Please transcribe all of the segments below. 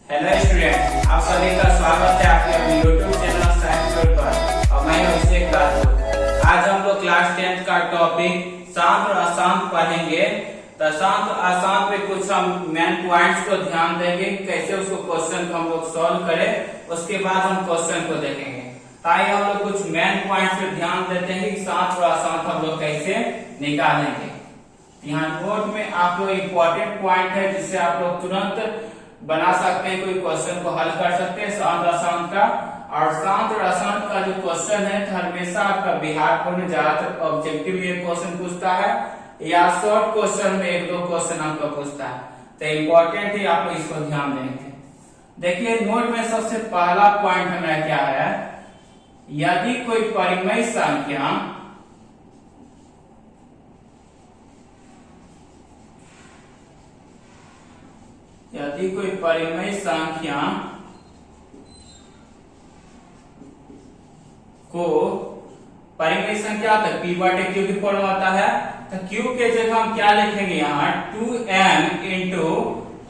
Hello student, आप सभी का स्वागत है आपके अपने यूट्यूब चैनल साइंस वर्ल्ड पर। और मैं अभिषेक राजपूत। आज हम लोग क्लास 10 का टॉपिक शांत और अशांत पढ़ेंगे। तो शांत और अशांत पे कुछ हम मेन पॉइंट्स को ध्यान देंगे, कैसे उसको क्वेश्चन को हम लोग सॉल्व करें। उसके बाद हम क्वेश्चन को देखेंगे। ताकि हम लोग कुछ मेन पॉइंट्स पे ध्यान देते हैं कि शांत और अशांत हम लोग कैसे निकालेंगे। यहाँ नोट में आप लोग इम्पोर्टेंट पॉइंट है जिससे आप लोग तुरंत बना सकते हैं, कोई क्वेश्चन को हल कर सकते हैं शांत अशांत का। और शांत और अशांत का जो क्वेश्चन है तो हमेशा आपका बिहार बोर्ड में ज्यादातर ऑब्जेक्टिव ये क्वेश्चन पूछता है या शॉर्ट क्वेश्चन में एक दो क्वेश्चन आपका पूछता है। तो इम्पोर्टेंट है, आप लोग इसको ध्यान देंगे। देखिए नोट में सबसे पहला पॉइंट हमारा क्या है, यदि कोई परिमेय संख्या को परिमेय संख्या तो P बटे Q की फॉर्मूला आता है। तो Q के जगह हम क्या लिखेंगे, यहाँ 2m इंटू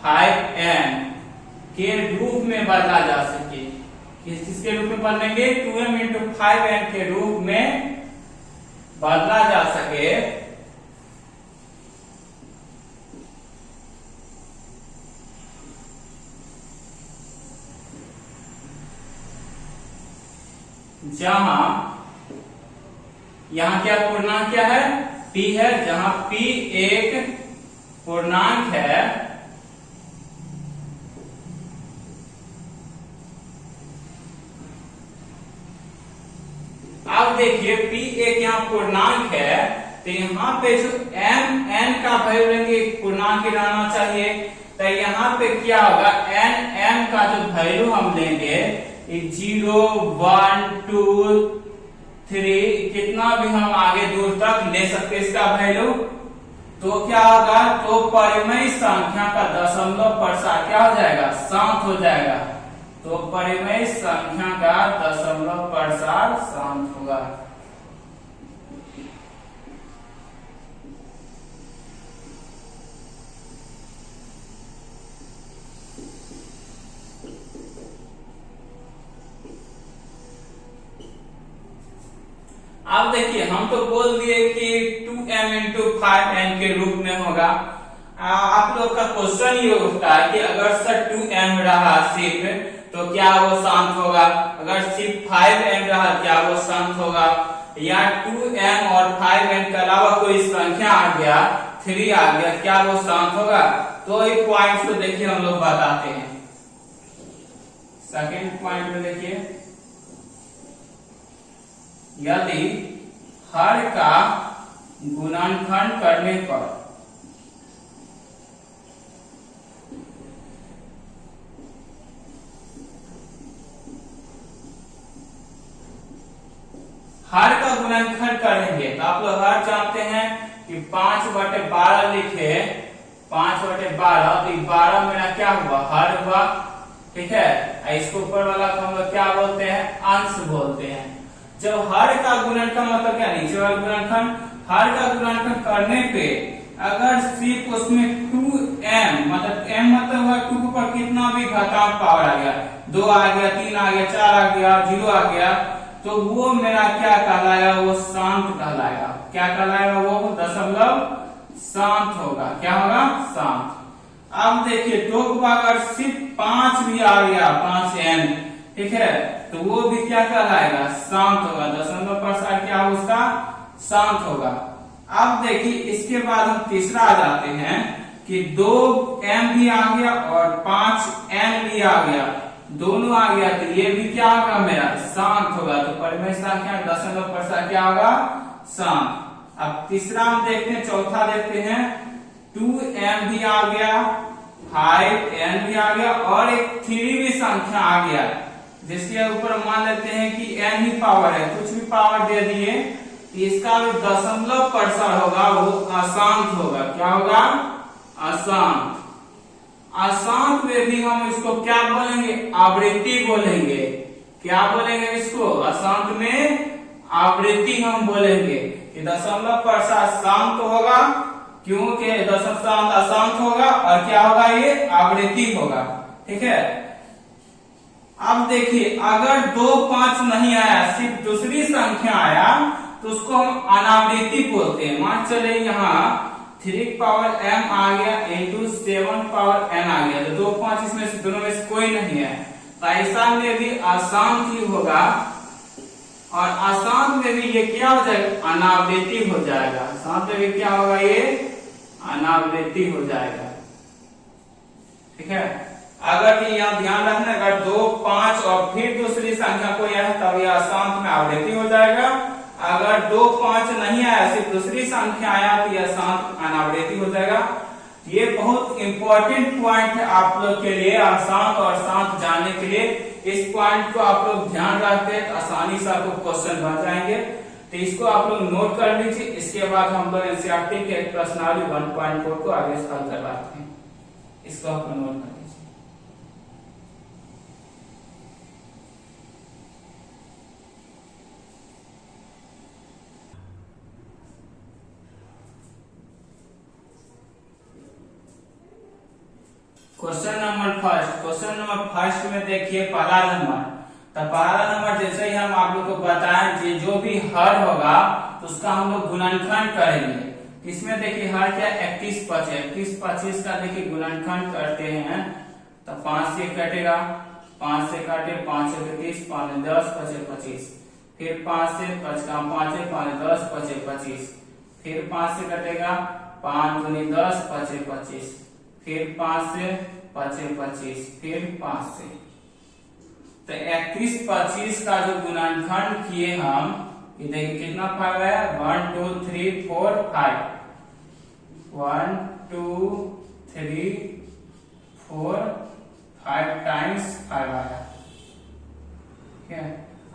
5n के रूप में बदला जा सके। किसके रूप में बदलेंगे, 2m इंटू 5n के रूप में बदला जा सके। जहां यहाँ क्या पूर्णांक क्या है, P है। जहां P एक पूर्णांक है अब देखिए P एक यहाँ पूर्णांक है, तो यहाँ पे जो m n का वैल्यू लेंगे पूर्णांक ही रहना चाहिए। तो यहाँ पे क्या होगा, n m का जो वैल्यू हम लेंगे 0 1 2 3 कितना भी हम आगे दूर तक ले सकते इसका वैल्यू। तो क्या होगा, तो परिमेय संख्या का दशमलव प्रसार क्या हो जाएगा, शांत हो जाएगा। तो परिमेय संख्या का दशमलव प्रसार शांत होगा। अब देखिए हम तो बोल दिए कि 2m इंटू 5n के रूप में होगा। आप लोग का क्वेश्चन ये उठता है कि अगर सर 2m रहा सिर्फ तो क्या वो शांत होगा, अगर सिर्फ 5n रहा क्या वो शांत होगा, या 2m और 5n के अलावा कोई संख्या आ गया 3 आ गया क्या वो शांत होगा। तो ये पॉइंट को देखिए हम लोग बताते हैं। सेकेंड पॉइंट में देखिए, यदि हर का गुणनखंड करने पर हर का गुणनखंड करेंगे तो आप लोग हर जानते हैं कि 5/12 लिखे, 5/12 तो 12 मेरा क्या हुआ, हर हुआ। ठीक है, इसको ऊपर वाला को हम लोग क्या बोलते हैं, अंश बोलते हैं। जब हर का गुणनखंड मतलब क्या, नीचे वाला गुणनखंड, हर का गुणनखंड करने पे अगर सिर्फ उसमें 2m मतलब m मतलब हुआ 2 के ऊपर कितना भी घातांक पावर आ गया, 2 आ गया, 3 आ गया, 4 आ गया, 0 आ गया, तो वो मेरा क्या कहलाएगा, वो शांत कहलाएगा। क्या कहलाएगा, वो दशमलव शांत होगा। क्या होगा, शांत। अब देखिए दो अगर सिर्फ 5 भी आ गया, 5n, ठीक है, तो वो भी क्या कहलाएगा, शांत होगा। दशमलव प्रसार क्या होगा, उसका शांत होगा। अब देखिए इसके बाद हम तीसरा आ जाते हैं कि 2m भी आ गया और 5n भी आ गया, दोनों आ गया, तो ये भी क्या होगा, मेरा शांत होगा। तो परिमेय संख्या दशमलव प्रसार क्या होगा, शांत। अब तीसरा हम देखते हैं, चौथा देखते हैं, 2m भी आ गया, 5n भी आ गया और एक 3 भी संख्या आ गया, जिसके ऊपर मान लेते हैं कि n ही पावर है, कुछ भी पावर दे दिए, इसका भी दशमलव प्रसार होगा, वो अशांत होगा। क्या होगा, अशांत। अशांत में भी हम इसको क्या बोलेंगे, आवृत्ति बोलेंगे। क्या बोलेंगे इसको, अशांत में आवृत्ति हम बोलेंगे कि दशमलव प्रसार शांत होगा, क्योंकि दशमलव अशांत होगा और क्या होगा, ये आवृत्ति होगा। ठीक है, अब देखिए अगर 2 5 नहीं आया, सिर्फ दूसरी संख्या आया तो उसको हम अनावृत्ति बोलते हैं। मान चले यहाँ 3 पावर m आ गया इंटू 7 पावर n आ गया, तो 2 5 इसमें से दोनों में से कोई नहीं है, तो ऐसा में भी अशांत ही होगा, और अशांत में भी ये क्या हो जाएगा, अनावृत्ति हो जाएगा। अशांत में भी क्या होगा, ये अनावृत्ति हो जाएगा। ठीक है, अगर यहाँ ध्यान रखना, अगर 2 5 और फिर दूसरी संख्या कोई आया तब यह अशांत में आवृत्ति हो जाएगा। अगर 2 5 नहीं आया, सिर्फ दूसरी संख्या आया तो यह शांत अनावृत्ति हो जाएगा। ये बहुत इंपॉर्टेंट पॉइंट है आप लोग के लिए, अशांत और शांत जानने के लिए। इस पॉइंट को आप लोग ध्यान रखते हैं तो आसानी से आपको क्वेश्चन बन जाएंगे, तो इसको आप लोग नोट कर लीजिए। इसके बाद हम लोग एनसीईआरटी के प्रश्नावली 1.4 को आगे हल करवाते हैं, इसको आप लोग नोट कर लीजिए। क्वेश्चन नंबर फर्स्ट में देखिए पहला नंबर, तो पहला नंबर जैसे ही हम आप लोग को बताएं कि जो भी हर होगा तो उसका हम लोग गुणनखंड करेंगे। इसमें देखिए हर क्या 31 25 का देखिए गुणनखंड करते हैं, तो 5 से कटेगा, 5 से काटे 5 से 30, 5 10 25, फिर 5 से 5 का 5 10 25, फिर 5 से कटेगा 5 दूनी 10 25, फिर 5 से 25, फिर 5 से, तो 31 25 का जो गुणनखंड किए हम, ये देखिए कितना 5 है, 1 2 3 4 5, 1 2 3 4 5 टाइम्स 5 आया। ठीक है,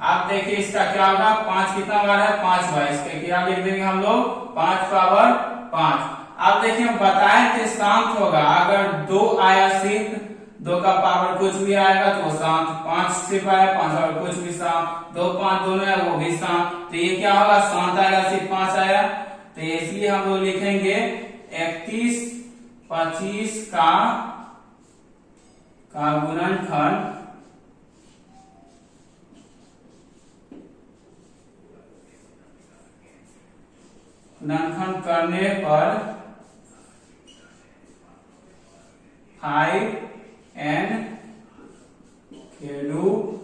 आप देखिए इसका क्या होगा, 5 कितना बार है, 5 बार, इसके क्या लिख देंगे हम लोग, 5 पावर 5। अब देखिए हम बताए थे शांत होगा, अगर 2 आया सिर्फ 2 का पावर कुछ भी आएगा तो वो शांत, 5 सिर्फ आया 5 पावर कुछ भी शांत, 2 5 दोनों है वो भी शांत, तो ये क्या होगा, शांत आएगा, सिर्फ 5 आया, तो इसलिए हम लोग लिखेंगे 31 25 का गुणनखंड करने पर 5n के रूप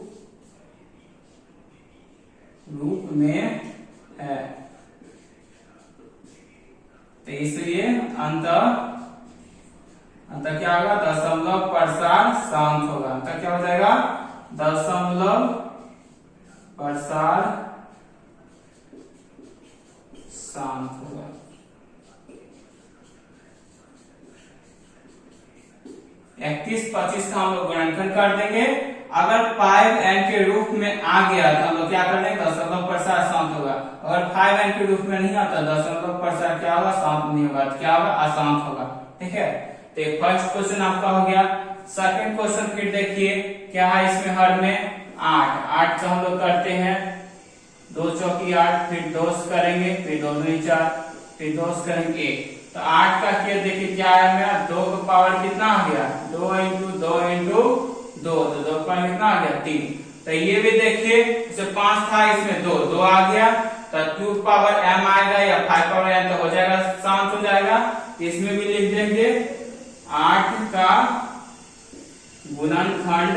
में है, तो इसलिए अंत क्या होगा, दशमलव प्रसार शांत होगा। अंत क्या हो जाएगा, दशमलव प्रसार शांत होगा। इकतीस 25 का हम लोग गुणनखंड कर देंगे। अगर 5n के रूप में आ गया तो हम लोग क्या कर देंगे, दशमलव प्रसार शांत होगा। अगर 5n के रूप में नहीं आता, दशमलव प्रसार क्या होगा, शांत नहीं होगा, तो क्या होगा, अशांत होगा। ठीक है, तो फर्स्ट क्वेश्चन आपका हो गया। सेकंड क्वेश्चन फिर देखिए क्या है, इसमें हर में 8 का हम लोग करते हैं, 2 चौकी 8, फिर 2 करेंगे, फिर 2 दूनी 4, फिर 2 करेंगे 1, तो 8 का किया देखिए क्या आया मेरा, 2 का पावर कितना आ गया, 2 इंटू 2 इंटू 2, तो 2 का कितना आ गया 3। तो ये भी देखिए इसे 5 था, इसमें 2 आ गया, तो 2 पावर m आएगा या 5 पावर m तो हो जाएगा, शांत हो जाएगा। इसमें भी लिख देंगे 8 का गुणनखंड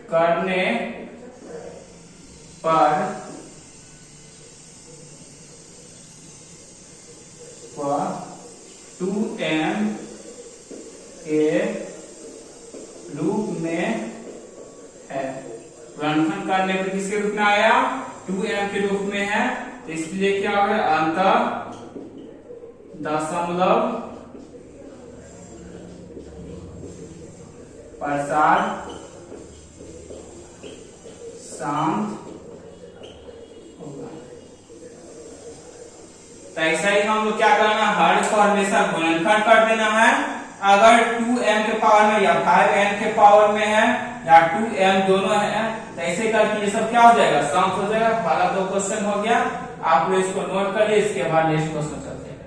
करने पर 2m के रूप में है। गुणनखंड करने पर किसके रूप में आया, 2m के रूप में है, तो इसलिए क्या होगा, अंत दशमलव प्रसार शांत होगा। तो ऐसा ही हम लोग क्या करना, हर को हमेशा गुणनखंड कर देना है। अगर 2m के पावर में या 5n के पावर में है या 2m दोनों है, तो ऐसे करके ये सब क्या हो जाएगा, शांत हो जाएगा। पहला 2 क्वेश्चन हो गया, आप लोग इसको नोट करिए, इसके बाद नेक्स्ट क्वेश्चन चलते हैं।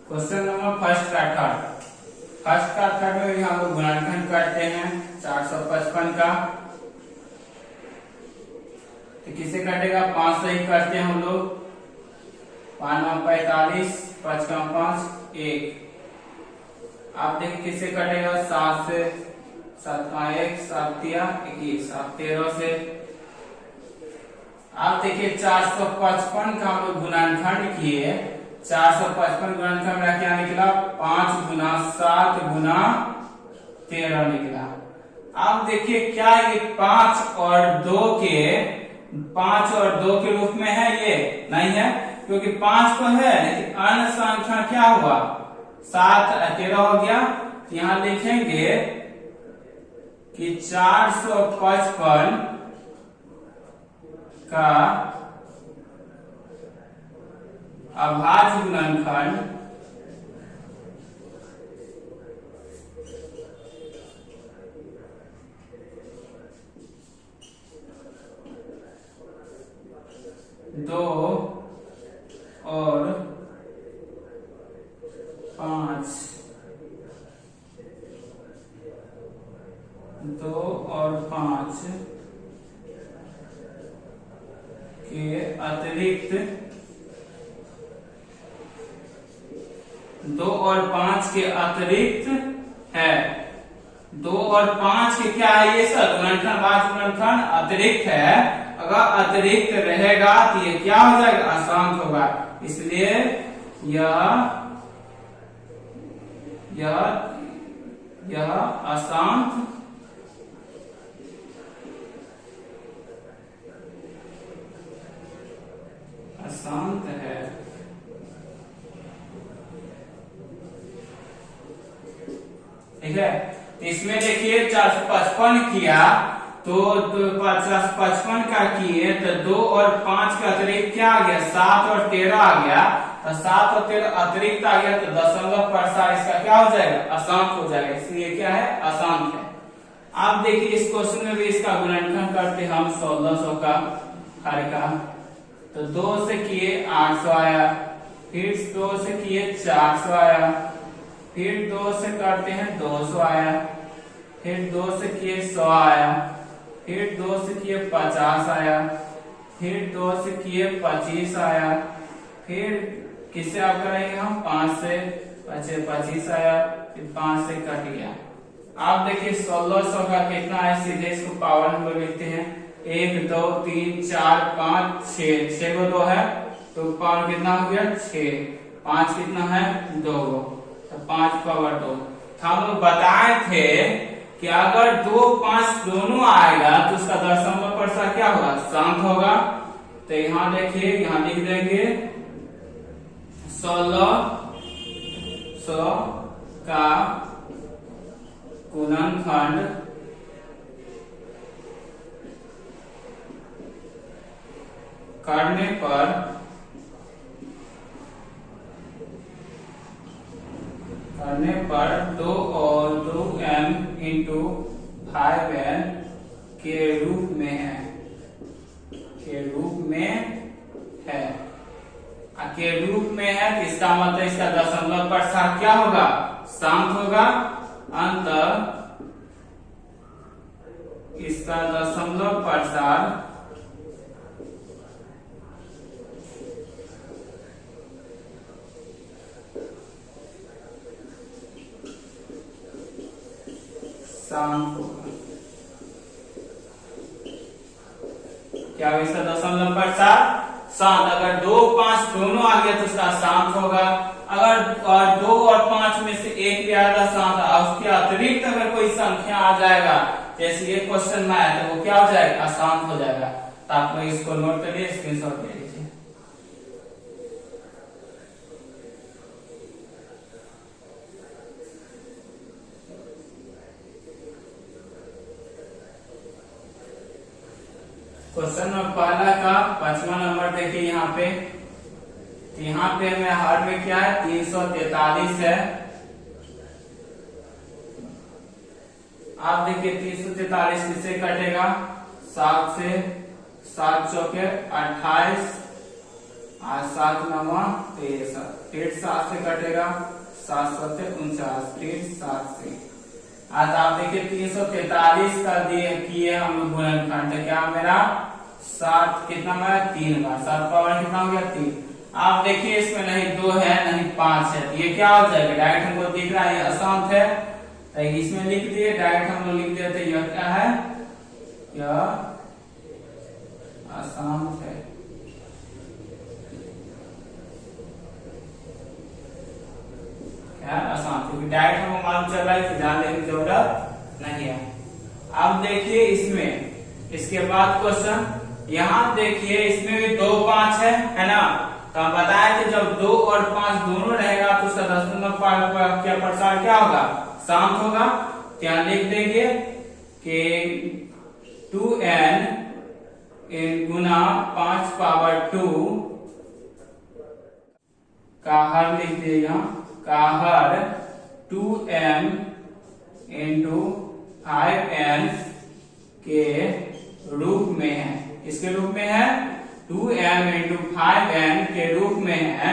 क्वेश्चन नंबर फर्स्ट का थर्ड में भी हम लोग गुणनखंड करते हैं 455 का। तो किसे कटेगा? 5 से ही करते हैं हम लोग। 5 9 45, 5 का 5 1। आप देखिए किससे कटेगा? 7 से। 7 का 1, 7 तिया 21, 7 13 से। आप देखिए 455 का हम लोग गुणनखंड किए। 455 गुणनखंड में क्या निकला? 5 गुना 7 गुना 13 निकला। अब देखिए क्या ये 5 और 2 के रूप में है? ये नहीं है, क्योंकि 5 तो है लेकिन अन्य संख्या क्या हुआ? 7 13 हो गया। यहां लिखेंगे कि 455 का अभाज्य गुणनखंड दो और 5 के अतिरिक्त 2 और 5 के अतिरिक्त है। 2 और 5 के क्या है? ये सब गुणनखंड अतिरिक्त है। अगर अतिरिक्त रहेगा तो ये क्या हो जाएगा? अशांत होगा। इसलिए यह अशांत है। ठीक है, तो इसमें देखिए 455 किया तो 455 का किए तो 2 और 5 का अतिरिक्त क्या आ गया? 7 और 13 आ गया। तो 7 और 13 अतिरिक्त आ गया तो दशमलव प्रसार इसका क्या हो जाएगा? अशांत हो जाएगा। इसलिए क्या है? अशांत है। आप देखिए इस क्वेश्चन में भी इसका गुणनखंड करते हम 1600 का हर का। तो 2 से किए 800 आया, फिर 2 से किए 400 आया, फिर 2 से करते हैं 200 आया, फिर 2 से किए 100 आया, फिर 2 से किए 50 आया, फिर 2 से किए 25 आया, फिर किससे आप करेंगे हम? 5 से 25 आया, फिर 5 से कट गया। आप देखिए 1600 का कितना है? सीधे इसको पावर हम लोग लिखते हैं 1 2 3 4 5 6। 6 को 2 है तो पावर कितना हो गया? 6। 5 कितना है? 2 तो 5 पावर 2। हम लोग बताए थे कि अगर 2 5 दोनों आएगा तो उसका दशमलव प्रसार क्या होगा? शांत होगा। तो यहां देखिए, यहां लिख देंगे 1600 का गुणनखंड करने पर 2 और 2m इंटू 5n के रूप में है। के रूप में है तो इसका मतलब इसका दशमलव प्रसार क्या होगा? शांत होगा। अंततः इसका दशमलव प्रसार शांत होगा। क्या होगा इसका दशमलव प्रसार? शांत। अगर 2 5 दोनों आ गया तो उसका शांत होगा। अगर 2 और 5 में से एक भी आएगा शांत, उसके अतिरिक्त अगर कोई संख्या आ जाएगा जैसे ये क्वेश्चन में आया तो वो क्या हो जाएगा? अशांत हो जाएगा। तो आप लोग इसको नोट करिए, स्क्रीनशॉट ले लीजिए। क्वेश्चन में पहला का 5वां नंबर देखिए यहाँ पे। यहाँ पे हमें हर में क्या है? 343 है। आप देखिए 343 किससे कटेगा? 7 से। 7 चौके 28, आज 7 9 13, 8 7 से कटेगा, 7 7 49, फिर 7 से। आज आप देखिए 343 का दिए किए हम लोग गुणनखंड, तो क्या मेरा 7 कितना मेरा 3 बार, 7 पावर कितना हो गया 3। आप देखिए इसमें नहीं 2 है नहीं 5 है, तो ये क्या हो जाएगा, डायरेक्ट हमको दिख रहा है ये अशांत है, तो इसमें लिख दिए, डायरेक्ट हम लोग लिख देते यह क्या है, यह अशांत है। क्या अशांत, क्योंकि डायरेक्ट हमको मालूम चल रहा है कि ध्यान देने की जरूरत नहीं है। अब देखिए इसमें, इसके बाद क्वेश्चन यहाँ देखिए इसमें भी 2 5 है ना, तो हम बताया कि जब 2 और 5 दोनों रहेगा तो उसका दशमलव क्या प्रसार क्या होगा, शांत होगा। क्या लिख देंगे कि 2n गुना 5 पावर 2 का हर लिख दिए, यहाँ का हर 2m इंटू 5n के रूप में है, इसके रूप में है 2m इंटू 5n के रूप में है,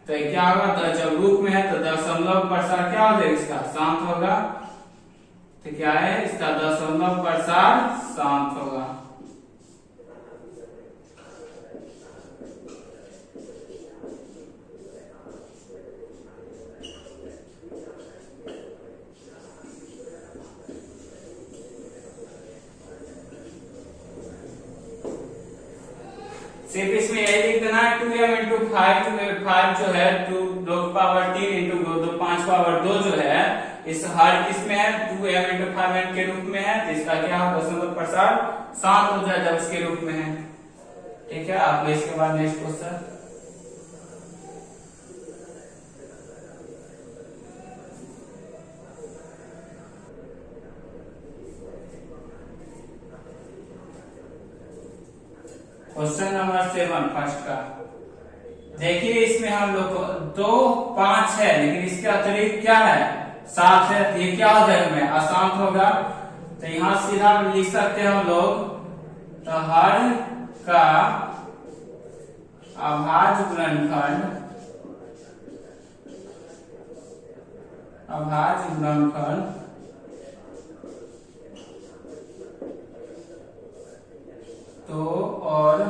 तो क्या होगा, तो जब रूप में है तो दशमलव प्रसार क्या हो जाएगा, इसका शांत होगा। तो क्या है, इसका दशमलव प्रसार शांत होगा। सिर्फ इसमें यही लिख देना है 2m इंटू 5 जो है 2 पावर 3 इंटू 2 5 पावर 2 जो है इस हर किस में है 2m इंटू 5n के रूप में है, तो इसका क्या होगा, दशमलव प्रसार शांत हो जाए जब इसके रूप में है। ठीक है, आप इसके बाद next question. Question number 7 first का देखिए, इसमें हम लोग को 2 5 है लेकिन इसके अतिरिक्त क्या है 7 है, तो ये क्या हो जाएगा, अशांत होगा। तो यहाँ सीधा लिख सकते हैं हम लोग, तो हर का अभाज्य गुणनखंड, अभाज्य गुणनखंड 2 और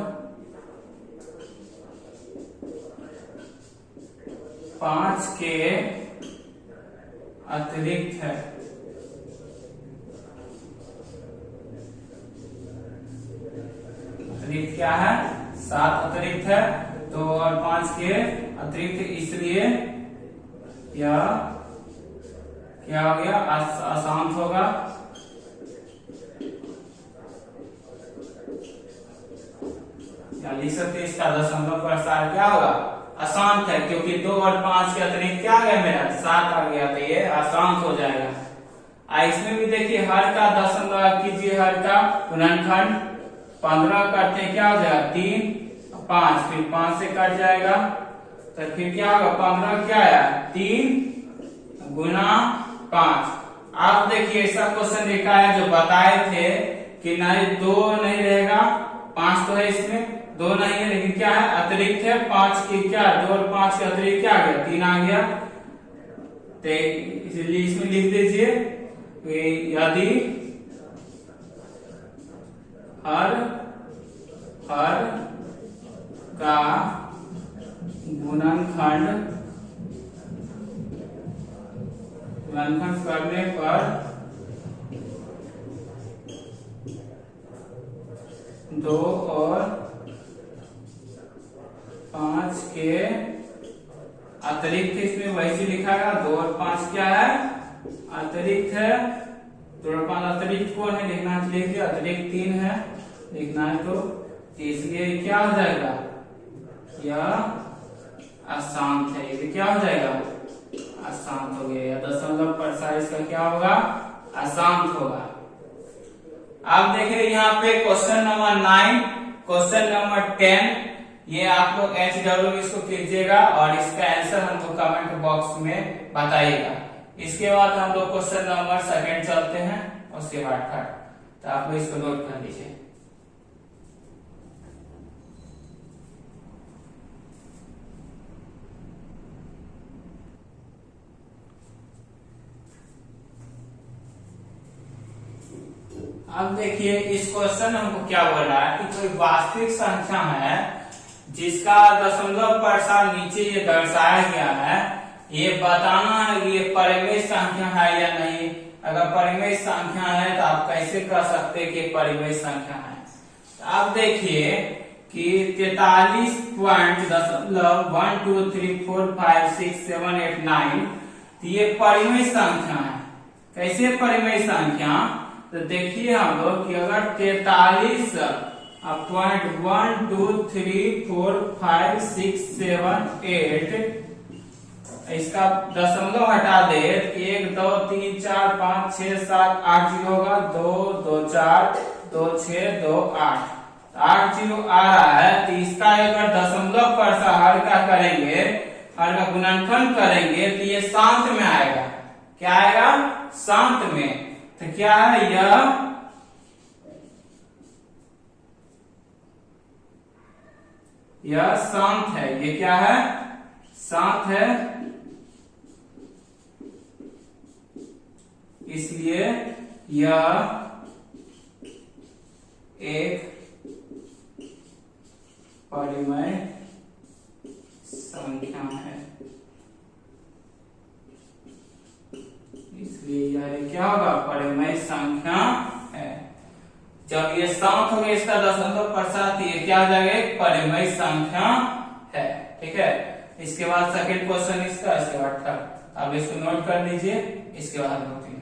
5 के अतिरिक्त है। अतिरिक्त क्या है, 7 अतिरिक्त है, 2 और 5 के अतिरिक्त, इसलिए यह क्या हो गया, अशांत होगा। लिख सकते हैं इसका दशमलव प्रसार क्या होगा, अशांत है, क्योंकि 2 और 5 के अतिरिक्त क्या आ गया मेरा 7 आ गया, तो ये अशांत हो जाएगा। इसमें भी देखिए हर का दशमलव कीजिए, हर का गुणनखंड 15 करते क्या हो जाएगा 3 5, फिर 5 से कट जाएगा, तो फिर क्या होगा 15 क्या आया 3 गुना 5। आप देखिए ऐसा क्वेश्चन लिखा है जो बताए थे कि नहीं 2 नहीं रहेगा, 5 तो है इसमें, 2 नहीं है लेकिन क्या है अतिरिक्त है 5 की, क्या 2 और 5 के अतिरिक्त क्या आ गया 3 आ गया। तो इसलिए इसमें लिख दीजिए यदि हर का गुणनखंड करने पर 2 और 5 के अतिरिक्त, इसमें वैसे लिखा है 2 और 5 क्या है अतिरिक्त है, 2 और 5 अतिरिक्त कौन है लिखना है, लिख दिया, अतिरिक्त 3 है लिखना है, तो इसलिए क्या हो जाएगा, यह अशांत है, ये क्या हो जाएगा अशांत हो गया, दशमलव प्रसार इसका क्या होगा अशांत होगा। आप देख रहे यहाँ पे क्वेश्चन नंबर 9, क्वेश्चन नंबर 10, ये आप लोग HW इसको कीजिएगा और इसका आंसर हमको कमेंट बॉक्स में बताइएगा। इसके बाद हम लोग क्वेश्चन नंबर 2 चलते हैं, उसके बाद 3, तो आप लोग इसको नोट कर लीजिए। अब देखिए इस क्वेश्चन हमको क्या बोल रहा है कि कोई वास्तविक संख्या है जिसका दशमलव प्रसार नीचे ये दर्शाया गया है, ये बताना है ये परिमेय संख्या है या नहीं। अगर परिमेय संख्या है तो आप कैसे कह सकते हैं कि परिमेय संख्या है। तो आप देखिए कि 43.123456789 तो ये परिमेय संख्या है। कैसे परिमेय संख्या, तो देखिए हम लोग कि अगर 43.1234567 इसका दशमलव हटा दे 1 2 3 4 5 6 7 8 जीरो होगा, 2 2 4 2 6 2 8 8 जीरो आ रहा है। तो इसका अगर दशमलव प्रसार हर का करेंगे, हर का गुणनखंड करेंगे तो ये शांत में आएगा। क्या आएगा? शांत में। तो क्या है यह शांत है। ये क्या है? शांत है, इसलिए यह एक परिमेय संख्या है। इसलिए यह क्या होगा? परिमेय संख्या है। जब ये शांत हो गया इसका दशमलव प्रसार, ये क्या हो जाएगा? एक परिमेय संख्या है। ठीक है। इसके बाद सेकंड क्वेश्चन इसका, इसके बाद थर्ड। अब इसको नोट कर लीजिए, इसके बाद हम रूटीन करते हैं।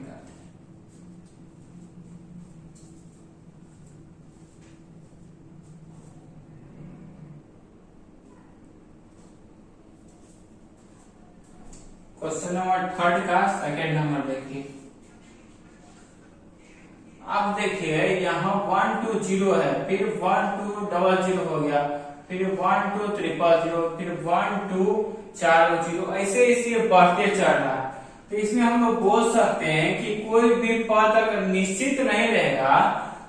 क्वेश्चन नंबर थर्ड का सेकंड नंबर देखिए। अब देखिए यहाँ 1 2 0 है, फिर 1 2 0 हो गया, फिर 1 2 0 फिर 1 2 4 0, ऐसे इसे बढ़ते चल रहा है। तो इसमें हम लोग बोल सकते हैं कि कोई भी पद अगर निश्चित नहीं रहेगा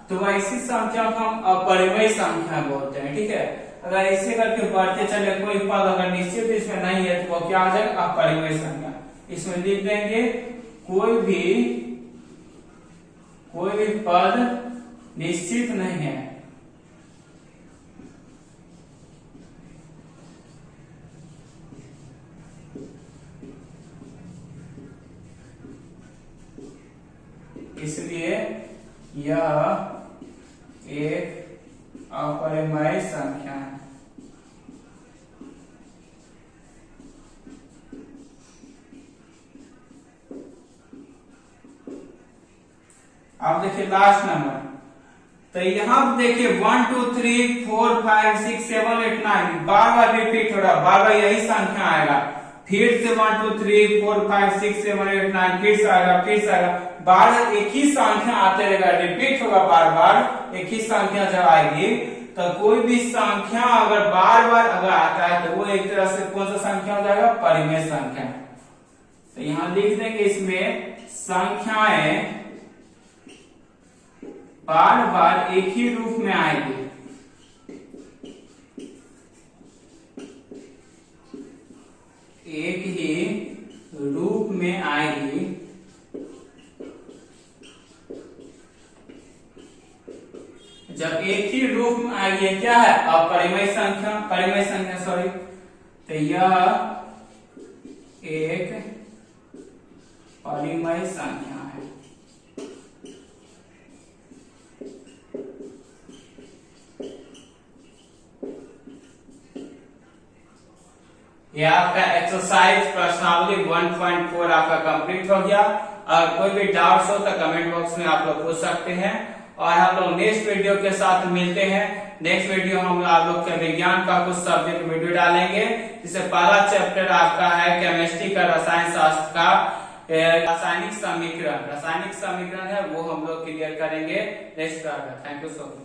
तो ऐसी संख्या को हम अपरिमेय संख्या बोलते हैं। ठीक है। अगर ऐसे करके बढ़ते चले, कोई पद अगर निश्चित इसमें नहीं है तो वो क्या आ जाएगा? अपरिमेय संख्या। इसमें लिख देंगे कोई भी पद निश्चित नहीं है, इसलिए यह एक अपरिमेय संख्या है। अब देखिए लास्ट नंबर। तो यहाँ देखिए 1 2 3 4 5 6 7 8 9 बार बार रिपीट हो रहा, बार बार यही संख्या आएगा। फिर से 1 2 3 4 5 6 7 8 9 फिर से आएगा, फिर से आएगा। बार एक ही संख्या आते रहेगा, रिपीट होगा बार बार। एक ही संख्या जब आएगी तो कोई भी संख्या अगर बार बार अगर आता है तो वो एक तरह से कौन सा संख्या हो जाएगा? परिमेय संख्या। तो यहाँ लिख देंगे इसमें संख्याएं बार बार एक ही रूप में आएगी। एक ही रूप में आएगी। जब एक ही रूप में आएगी क्या है? अपरिमेय संख्या, परिमेय संख्या सॉरी। तो यह एक परिमेय संख्या है। ये आपका एक्सरसाइज प्रश्नावली 1.4 आपका कंप्लीट हो गया। और कोई भी डाउट्स हो तो कमेंट बॉक्स में आप लोग पूछ सकते हैं। और हम लोग नेक्स्ट वीडियो के साथ मिलते हैं। नेक्स्ट वीडियो हम आप लोग के विज्ञान का कुछ सब्जेक्ट वीडियो डालेंगे, जिससे पहला चैप्टर आपका है केमिस्ट्री का, रसायन शास्त्र का रासायनिक समीकरण है, वो हम लोग क्लियर करेंगे नेक्स्ट क्लास में। Thank you so much.